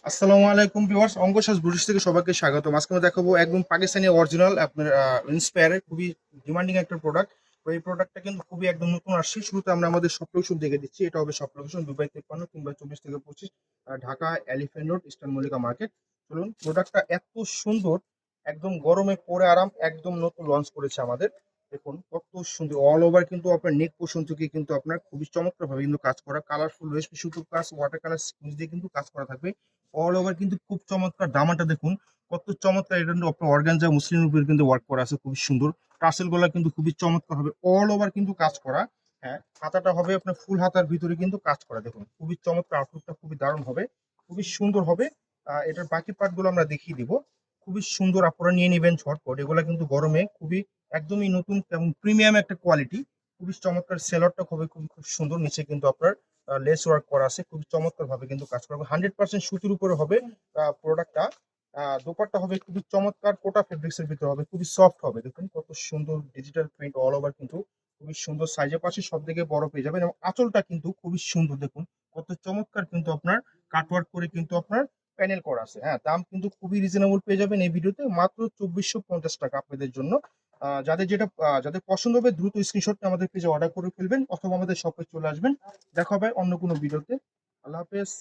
আসসালামু আলাইকুম viewers, অঙ্কশাস British থেকে সবাইকে স্বাগতম। আজকে আমরা দেখাবো একদম পাকিস্তানি অরিজিনাল আপনার ইন্সপায়ারের খুবই ডিমান্ডিং একটা প্রোডাক্ট। তো এই প্রোডাক্টটা কিন্তু খুবই একদম নতুন আসছে। শুরুতে আমরা আমাদের শপ লোকেশন দেখে দিচ্ছি। এটা হবে শপ লোকেশন দুবাই 53 কিংবা 24 থেকে 25, Dhaka elephant road, eastern Mallika market. চলুন, প্রোডাক্টটা এত সুন্দর, একদম গরমে পরে আরাম, একদম নতুন লঞ্চ করেছে আমাদের। দেখুন কত সুন্দর, অল ওভার কিন্তু আপনার নেক পোর্শন থেকে কিন্তু আপনার খুবই চমৎকার ভাবে কিন্তু কাজ করা, কালারফুল রেশমি সুতোর কাজ, ওয়াটার কালার স্কুচ দিয়ে কিন্তু কাজ করা থাকবে। অল ওভার কিন্তু খুব চমৎকার, দামাটা দেখুন কত চমৎকার। এটা কিন্তু আপনার অর্গানজা মুসলিমের উপর কিন্তু ওয়ার্ক করা আছে, খুবই সুন্দর। টার্সেল গুলা কিন্তু খুবই চমৎকার হবে, অল ওভার কিন্তু কাজ করা। হ্যাঁ, হাতাটা হবে আপনার ফুল হাতার ভিতরে কিন্তু কাজ করা। দেখুন খুবই চমৎকার, আউটলুকটা খুবই দারুণ হবে, খুবই সুন্দর হবে। এটার বাকি পার্ট গুলো আমরা দেখিয়ে দিব। খুবই সুন্দর, আপনারা নিয়ে নেবেন ঝটপট। এগুলা কিন্তু গরমে খুবই একদমই নতুন এবং প্রিমিয়াম একটা কোয়ালিটি। খুবই চমৎকার, সেলরটা খুবই খুব খুব সুন্দর। নিচে কিন্তু আপনার লেস ওয়ার্ক করা আছে, খুবই চমৎকার ভাবে কিন্তু কাজ করা। 100% সুতির উপরে হবে প্রোডাক্টটা। দোপাট্টা হবে খুবই চমৎকার, কোটা ফেব্রিক্স এর ভিতরে হবে, খুবই সফট হবে। দেখুন কত সুন্দর, ডিজিটাল প্রিন্ট অল ওভার কিন্তু খুবই সুন্দর। সাইজের পাশে সব দিকে বড় পেয়ে যাবেন এবং আঁচলটা কিন্তু খুবই সুন্দর। দেখুন কত চমৎকার কিন্তু আপনার কাটওয়ার্ক করে কিন্তু আপনার প্যানেল করা আছে। হ্যাঁ, দাম কিন্তু খুবই রিজনেবল পেয়ে যাবেন এই ভিডিওতে, মাত্র 2450 টাকা আপনাদের জন্য। যাদের পছন্দ হবে দ্রুত স্ক্রিনশট আমাদের পেজে অর্ডার করে ফেলবেন অথবা আমাদের শপে চলে আসবেন। দেখা হবে অন্য কোনো ভিডিওতে। আল্লাহ হাফেজ।